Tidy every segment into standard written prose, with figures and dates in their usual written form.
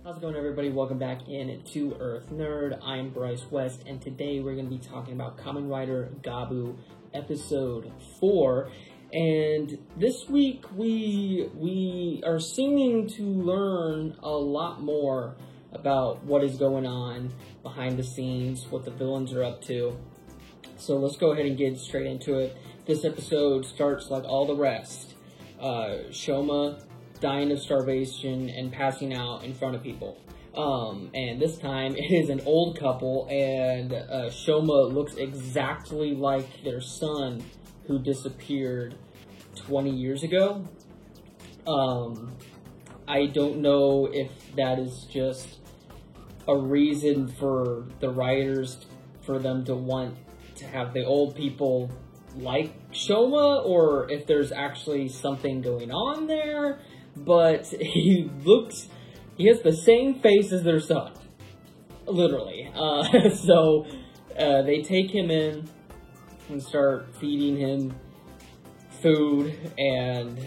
How's it going, everybody? Welcome back in to Earth Nerd. I'm Bryce West, and today we're going to be talking about Kamen Rider Gabu Episode 4. And this week we are seeming to learn a lot more about what is going on behind the scenes, what the villains are up to. So let's go ahead and get straight into it. This episode starts like all the rest. Shoma dying of starvation and passing out in front of people. And this time it is an old couple, and Shoma looks exactly like their son who disappeared 20 years ago. I don't know if that is just a reason for the writers for them to want to have the old people like Shoma, or if there's actually something going on there. But he has the same face as their son, literally. So they take him in and start feeding him food, and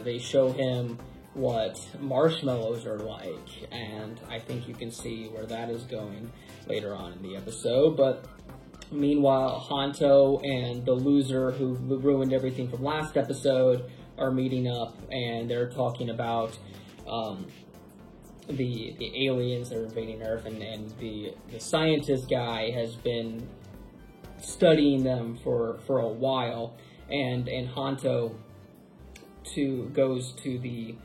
they show him what marshmallows are like, and I think you can see where that is going later on in the episode. But meanwhile, Hanto and the loser who ruined everything from last episode are meeting up, and they're talking about the aliens that are invading Earth, and the scientist guy has been studying them for a while, and Hanto goes to the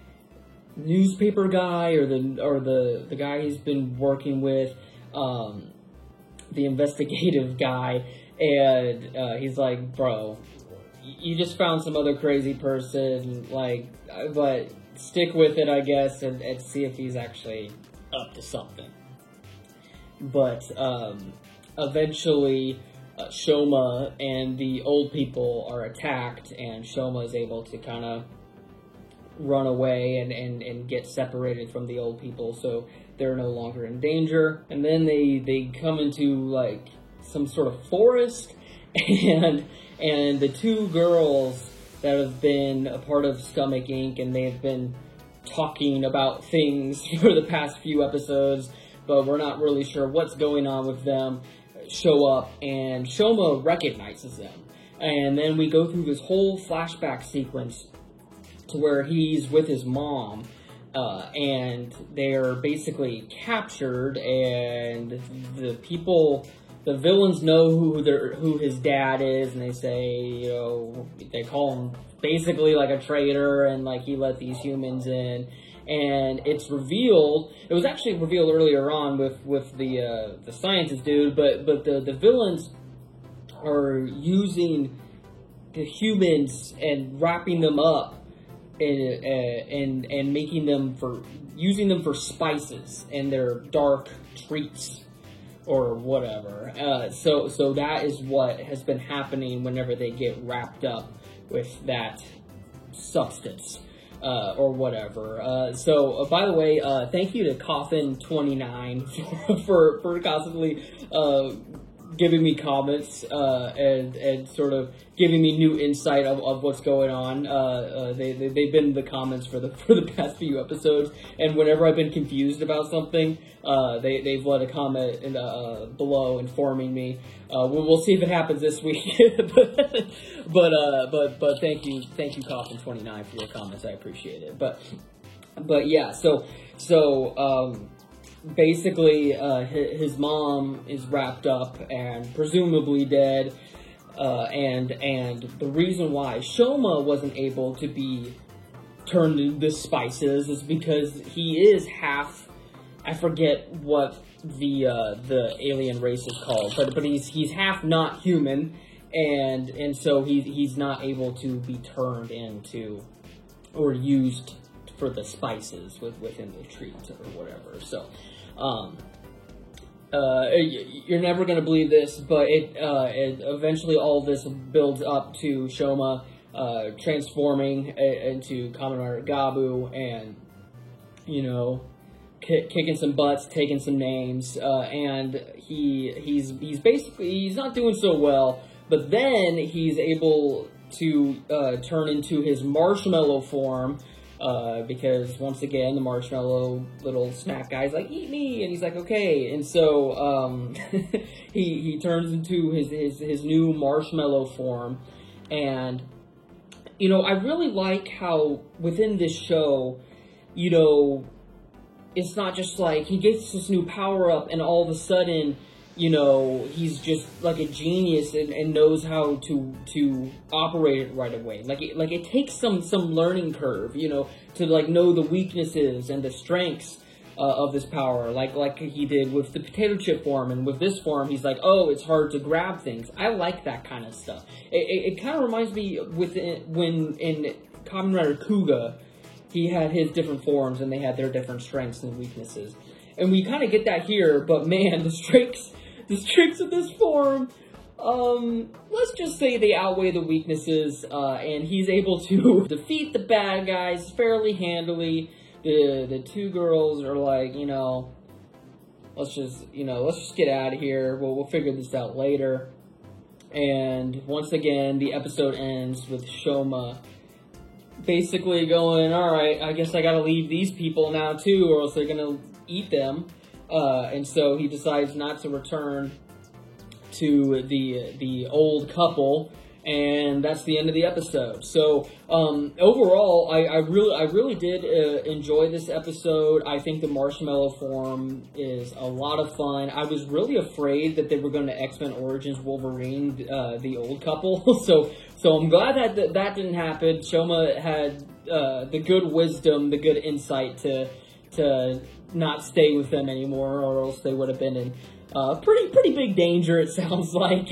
newspaper guy or the guy he's been working with, the investigative guy, and he's like, bro, you just found some other crazy person, but stick with it, I guess, and see if he's actually up to something. But eventually, Shoma and the old people are attacked, and Shoma is able to kind of run away and get separated from the old people, so they're no longer in danger. And then they come into like some sort of forest, and the two girls that have been a part of Stomach Inc., and they've been talking about things for the past few episodes, but we're not really sure what's going on with them, show up, and Shoma recognizes them. And then we go through this whole flashback sequence to where he's with his mom, and they're basically captured, and the villains know who his dad is, and they say, they call him basically like a traitor, and like he let these humans in. And it's revealed, it was actually revealed earlier on with the scientist dude, but the villains are using the humans and wrapping them up and making them using them for spices and their dark treats or whatever. So that is what has been happening whenever they get wrapped up with that substance, or whatever. So by the way, thank you to Coffin29 for constantly giving me comments and sort of giving me new insight of what's going on. They've been the comments for the past few episodes, and whenever I've been confused about something, they've let a comment below informing me. We'll see if it happens this week. but thank you Coffin29 for your comments. I appreciate it. But yeah, so basically, his mom is wrapped up and presumably dead, and the reason why Shoma wasn't able to be turned into spices is because he is half, I forget what the alien race is called, but he's half not human, and so he's not able to be turned into or used for the spices within the treats or whatever. So you're never gonna believe this, but it eventually all this builds up to Shoma transforming into Kamen Rider Gabu, and kicking some butts, taking some names, and he's not doing so well. But then he's able to turn into his marshmallow form, Because once again, the marshmallow little snack guy's like, eat me, and he's like, okay, and so he turns into his new marshmallow form, and you know, I really like how within this show, you know, it's not just like he gets this new power up and all of a sudden, you know, he's just like a genius and knows how to operate it right away. Like it takes some learning curve, you know, to like know the weaknesses and the strengths of this power, like he did with the potato chip form, and with this form, he's like, oh, it's hard to grab things. I like that kind of stuff. It kind of reminds me when in Kamen Rider Kuga, he had his different forms and they had their different strengths and weaknesses, and we kind of get that here. But man, the strengths of this form, let's just say they outweigh the weaknesses, and he's able to defeat the bad guys fairly handily. The two girls are like, you know, let's just get out of here. We'll figure this out later. And once again, the episode ends with Shoma basically going, all right, I guess I gotta leave these people now too, or else they're gonna eat them. And so he decides not to return to the old couple, and that's the end of the episode. So overall, I really did enjoy this episode. I think the marshmallow form is a lot of fun. I was really afraid that they were going to X-Men Origins Wolverine the old couple. so I'm glad that didn't happen. Shoma had the good wisdom, the good insight to not stay with them anymore, or else they would have been in pretty big danger, it sounds like.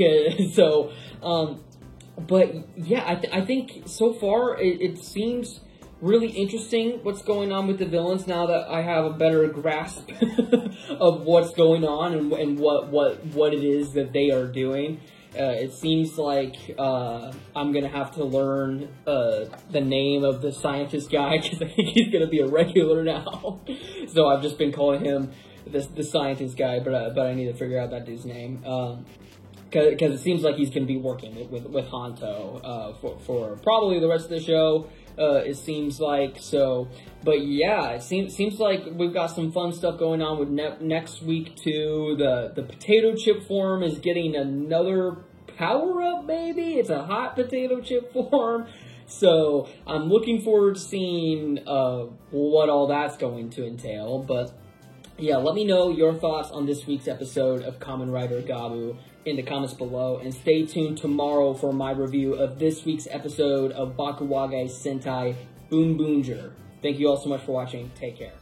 But yeah, I think so far it seems really interesting what's going on with the villains now that I have a better grasp of what's going on and what it is that they are doing. It seems like I'm gonna have to learn the name of the scientist guy, because I think he's gonna be a regular now. So I've just been calling him the scientist guy, but I need to figure out that dude's name. Because it seems like he's going to be working with Hanto for probably the rest of the show, it seems like. So, but yeah, it seems like we've got some fun stuff going on with next week too. The potato chip form is getting another power-up, maybe? It's a hot potato chip form. So, I'm looking forward to seeing what all that's going to entail. But yeah, let me know your thoughts on this week's episode of Kamen Rider Gabu in the comments below, and stay tuned tomorrow for my review of this week's episode of Bakuwage Sentai Boom Boonger. Thank you all so much for watching. Take care.